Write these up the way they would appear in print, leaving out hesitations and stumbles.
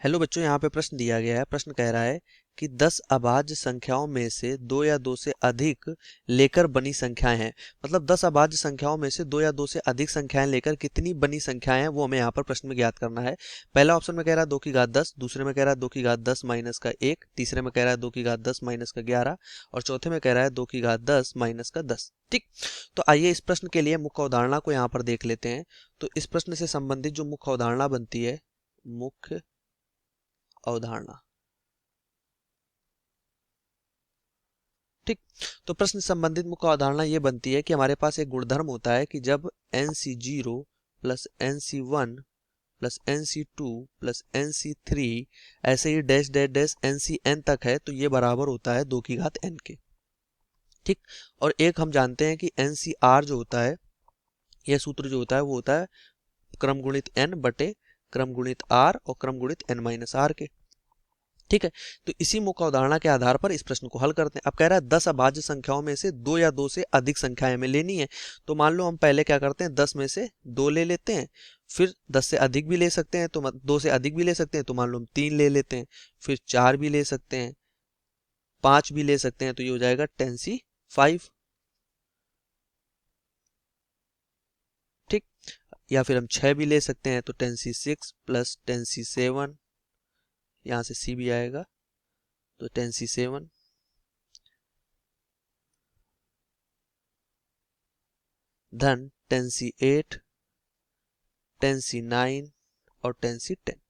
Hello बच्चों, यहाँ पे प्रश्न दिया गया है। प्रश्न कह रहा है कि 10 अभाज्य संख्याओं में से 2 या 2 से अधिक लेकर बनी संख्याएं हैं। मतलब 10 अभाज्य संख्याओं में से 2 या 2 से अधिक संख्याएं लेकर कितनी बनी संख्याएं हैं वो हमें यहाँ पर प्रश्न में ज्ञात करना है। पहला ऑप्शन में कह रहा है 2 की घात 10, दूसरे में कह रहा है 2 की घात 10 माइनस का 1, तीसरे में कह रहा है 2 की घात 10 माइनस का 11 और चौथे में कह रहा है 2 की घात 10 माइनस का 10। ठीक, तो आइए इस प्रश्न के लिए मुख्य अवधारणा को यहाँ पर देख लेते हैं। तो इस प्रश्न से संबंधित जो मुख्य अवधारणा बनती है, मुख्य अवधारणा। ठीक, तो प्रश्न संबंधित मुख्य अवधारणा ये बनती है कि हमारे पास एक गुणधर्म होता है कि जब NC0 plus NC1 plus NC2 plus NC3 ऐसे ही डैश डैश डैश NCN तक है तो ये बराबर होता है 2 की घात n के। ठीक, और एक हम जानते हैं कि NCR जो होता है, यह सूत्र जो होता है वो होता है क्रम गुणित n बटे क्रम गुणित r और क्रम गुणित n माइनस r के। ठीक है, तो इसी मुख्य अवधारणा के आधार पर इस प्रश्न को हल करते हैं। अब कह रहा है 10 अभाज्य संख्याओं में से 2 या 2 से अधिक संख्याएं हमें लेनी है। तो मान लो हम पहले क्या करते हैं, 10 में से 2 ले लेते हैं, फिर 10 से अधिक भी ले सकते हैं, तो 2 से अधिक भी ले सकते हैं, तो मान लो हम 3 ले लेते हैं, फिर 4 भी ले सकते हैं, 5 भी ले सकते हैं, तो ये हो जाएगा 10C5। ठीक, या फिर हम 6 भी ले सकते हैं, तो 10C6 प्लस 10C7, यहाँ से C भी आएगा तो 10C7 धन 10C8, 10C9 और 10C10।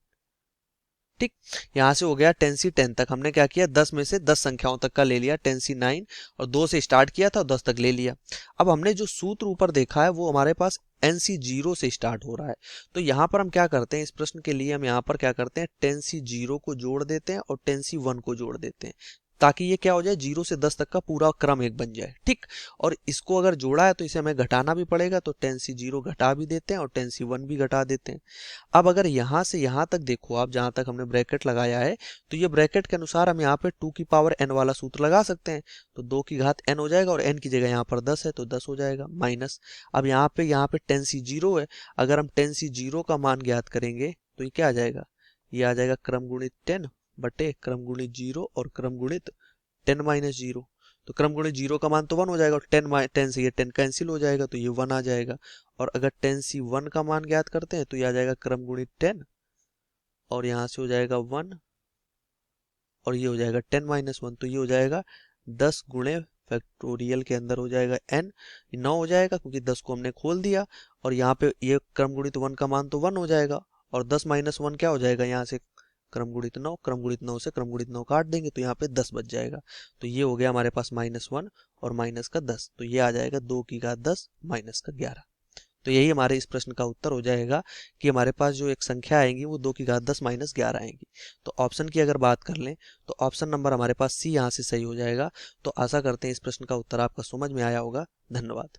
ठीक, यहां से हो गया 10C10 तक। हमने क्या किया, 10 में से 10 संख्याओं तक का ले लिया, 10C9 और 2 से स्टार्ट किया था और 10 तक ले लिया। अब हमने जो सूत्र ऊपर देखा है वो हमारे पास NC0 से स्टार्ट हो रहा है। तो यहाँ पर हम क्या करते हैं, इस प्रश्न के लिए हम यहाँ पर क्या करते हैं, 10C0 को जोड़ देते हैं और 10C1 को जोड़ देते हैं, ताकि ये क्या हो जाए, 0 से 10 तक का पूरा क्रम एक बन जाए। ठीक, और इसको अगर जोड़ा है तो इसे हमें घटाना भी पड़ेगा, तो 10C0 घटा भी देते हैं और 10C1 भी घटा देते हैं। अब अगर यहाँ से यहाँ तक देखो आप, जहाँ तक हमने ब्रैकेट लगाया है, तो ये ब्रैकेट के अनुसार हम यहाँ पे 2 की पावर n वाला सूत्र लगा सकते हैं। तो 2 की घात n हो जाएगा और n की जगह यहाँ पर 10 है तो 10 हो जाएगा माइनस। अब यहाँ पे 10C0 है, अगर हम 10C0 का मान ज्ञात करेंगे तो ये क्या आ जाएगा, ये आ जाएगा क्रम गुणित 10 बटे क्रम गुणित 0 और क्रम गुणित 10 माइनस 0। तो क्रम गुणित 0 का मान तो 1 हो जाएगा और 10 से ये 10 कैंसिल हो जाएगा तो ये 1 आ जाएगा। और अगर 10C1 का मान ज्ञात करते हैं तो ये आ जाएगा क्रम गुणित 10 और यहाँ से हो जाएगा 1 और ये हो जाएगा 10 माइनस 1, तो ये हो जाएगा 10 गुणे फैक्टोरियल के अंदर हो जाएगा n, 9 हो जाएगा क्योंकि 10 को हमने खोल दिया। और यहाँ पे ये क्रम गुणित 1 का मान तो 1 हो जाएगा और 10 माइनस 1 क्या हो जाएगा, यहाँ से क्रम गुणित 9, क्रम गुणित 9 से क्रम गुणित 9 काट देंगे तो यहाँ पे 10 बच जाएगा। तो ये हो गया हमारे पास -1 और माइनस का 10, तो ये आ जाएगा 2 की घात 10 माइनस का 11। तो यही हमारे इस प्रश्न का उत्तर हो जाएगा कि हमारे पास जो एक संख्या आएंगी वो 2 की घात 10 माइनस 11 आएंगी। तो ऑप्शन की अगर बात कर लें तो ऑप्शन नंबर हमारे पास सी यहाँ से सही हो जाएगा। तो आशा करते हैं इस प्रश्न का उत्तर आपका समझ में आया होगा। धन्यवाद।